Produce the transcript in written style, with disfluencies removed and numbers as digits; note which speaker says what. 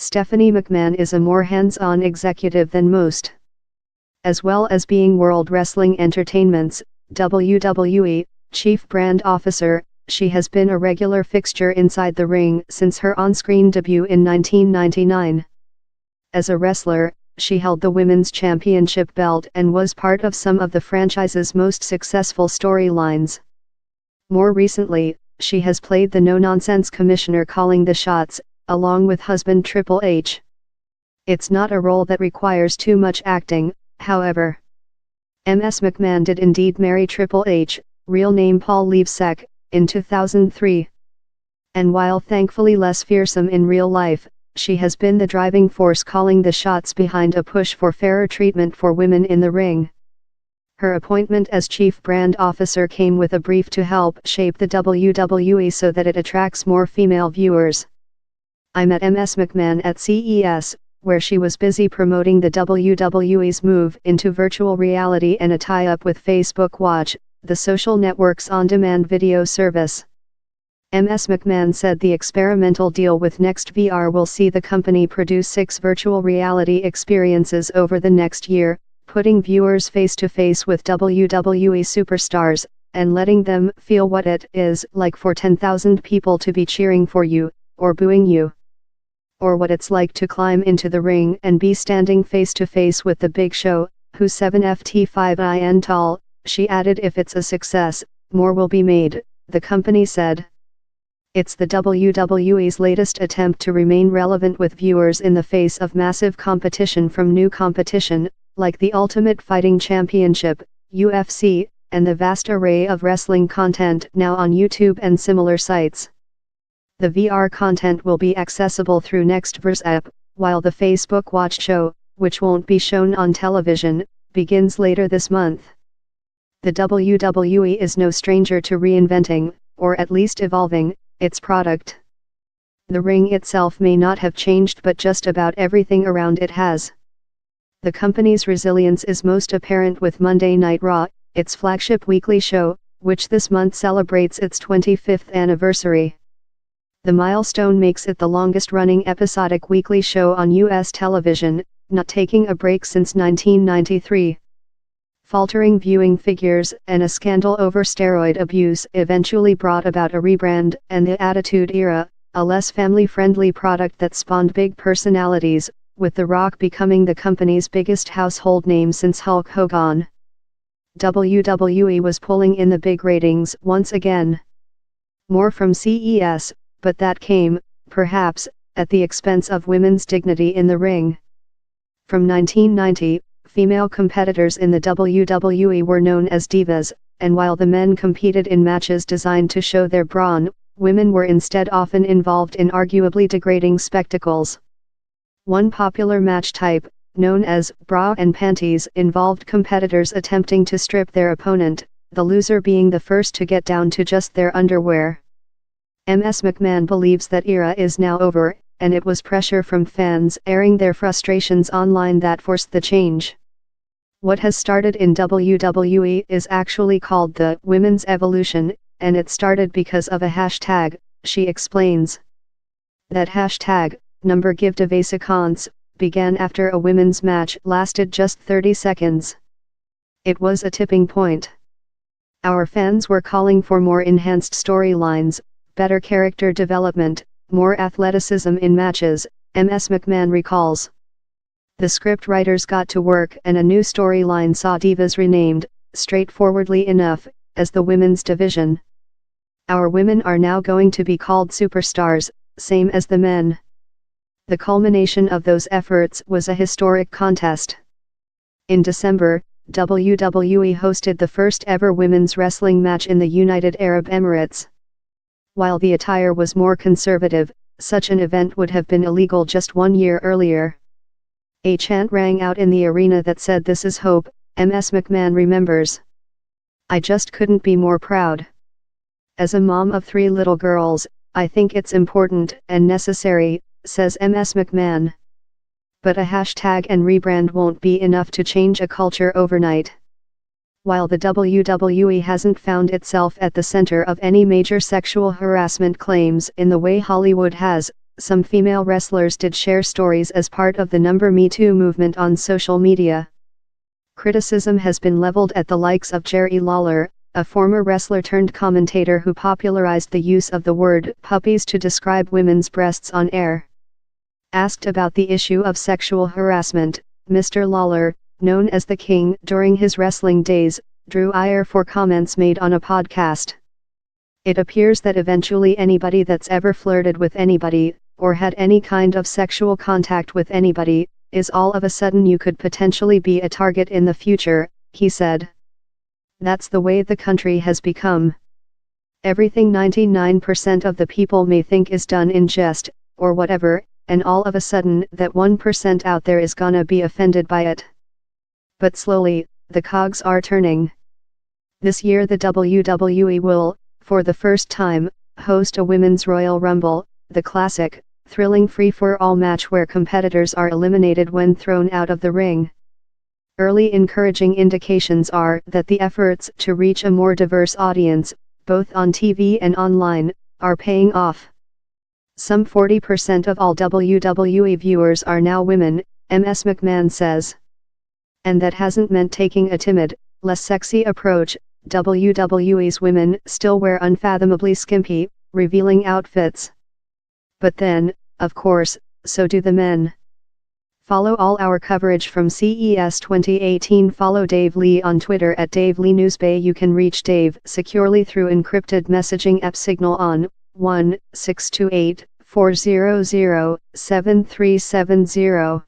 Speaker 1: Stephanie McMahon is a more hands-on executive than most. As well as being World Wrestling Entertainment's WWE Chief Brand Officer, she has been a regular fixture inside the ring since her on-screen debut in 1999. As a wrestler, she held the Women's Championship belt and was part of some of the franchise's most successful storylines. More recently, she has played the no-nonsense commissioner calling the shots, along with husband Triple H. It's not a role that requires too much acting, however. Ms. McMahon did indeed marry Triple H, real name Paul Levesque, in 2003. And while thankfully less fearsome in real life, she has been the driving force calling the shots behind a push for fairer treatment for women in the ring. Her appointment as Chief Brand Officer came with a brief to help shape the WWE so that it attracts more female viewers. I met Ms. McMahon at CES, where she was busy promoting the WWE's move into virtual reality and a tie-up with Facebook Watch, the social network's on-demand video service. Ms. McMahon said the experimental deal with NextVR will see the company produce 6 virtual reality experiences over the next year, putting viewers face-to-face with WWE superstars, and letting them feel what it is like for 10,000 people to be cheering for you, or booing you. Or what it's like to climb into the ring and be standing face-to-face with the Big Show, who's 7'5" in tall. She added, if it's a success, more will be made, the company said. It's the WWE's latest attempt to remain relevant with viewers in the face of massive competition from new competition, like the Ultimate Fighting Championship, UFC, and the vast array of wrestling content now on YouTube and similar sites. The VR content will be accessible through NextVR's app, while the Facebook Watch show, which won't be shown on television, begins later this month. The WWE is no stranger to reinventing, or at least evolving, its product. The ring itself may not have changed, but just about everything around it has. The company's resilience is most apparent with Monday Night Raw, its flagship weekly show, which this month celebrates its 25th anniversary. The milestone makes it the longest-running episodic weekly show on U.S. television, not taking a break since 1993. Faltering viewing figures and a scandal over steroid abuse eventually brought about a rebrand, and the Attitude Era, a less family-friendly product that spawned big personalities, with The Rock becoming the company's biggest household name since Hulk Hogan. WWE was pulling in the big ratings once again. More from CES, but that came, perhaps, at the expense of women's dignity in the ring. From 1990, female competitors in the WWE were known as divas, and while the men competed in matches designed to show their brawn, women were instead often involved in arguably degrading spectacles. One popular match type, known as bra and panties, involved competitors attempting to strip their opponent, the loser being the first to get down to just their underwear. Ms. McMahon believes that era is now over, and it was pressure from fans airing their frustrations online that forced the change. What has started in WWE is actually called the Women's Evolution, and it started because of a hashtag, she explains. That hashtag, #GiveDeVacances, began after a women's match lasted just 30 seconds. It was a tipping point. Our fans were calling for more enhanced storylines, better character development, more athleticism in matches, Ms. McMahon recalls. The script writers got to work and a new storyline saw Divas renamed, straightforwardly enough, as the women's division. Our women are now going to be called superstars, same as the men. The culmination of those efforts was a historic contest. In December, WWE hosted the first ever women's wrestling match in the United Arab Emirates. While the attire was more conservative, such an event would have been illegal just 1 year earlier. A chant rang out in the arena that said, "This is hope," Ms. McMahon remembers. "I just couldn't be more proud. As a mom of 3 little girls, I think it's important and necessary," says Ms. McMahon. But a hashtag and rebrand won't be enough to change a culture overnight. While the WWE hasn't found itself at the center of any major sexual harassment claims in the way Hollywood has, some female wrestlers did share stories as part of the Me Too movement on social media. Criticism has been leveled at the likes of Jerry Lawler, a former wrestler turned commentator who popularized the use of the word puppies to describe women's breasts on air. Asked about the issue of sexual harassment, Mr. Lawler, known as the King during his wrestling days, drew ire for comments made on a podcast. It appears that eventually anybody that's ever flirted with anybody, or had any kind of sexual contact with anybody, is all of a sudden you could potentially be a target in the future, he said. That's the way the country has become. Everything 99% of the people may think is done in jest, or whatever, and all of a sudden that 1% out there is gonna be offended by it. But slowly, the cogs are turning. This year the WWE will, for the first time, host a Women's Royal Rumble, the classic, thrilling free-for-all match where competitors are eliminated when thrown out of the ring. Early encouraging indications are that the efforts to reach a more diverse audience, both on TV and online, are paying off. Some 40% of all WWE viewers are now women, Ms. McMahon says. And that hasn't meant taking a timid, less sexy approach. WWE's women still wear unfathomably skimpy, revealing outfits. But then, of course, so do the men. Follow all our coverage from CES 2018. Follow Dave Lee on Twitter at Dave Lee Newsbay. You can reach Dave securely through encrypted messaging app Signal on 1-628-400-7370.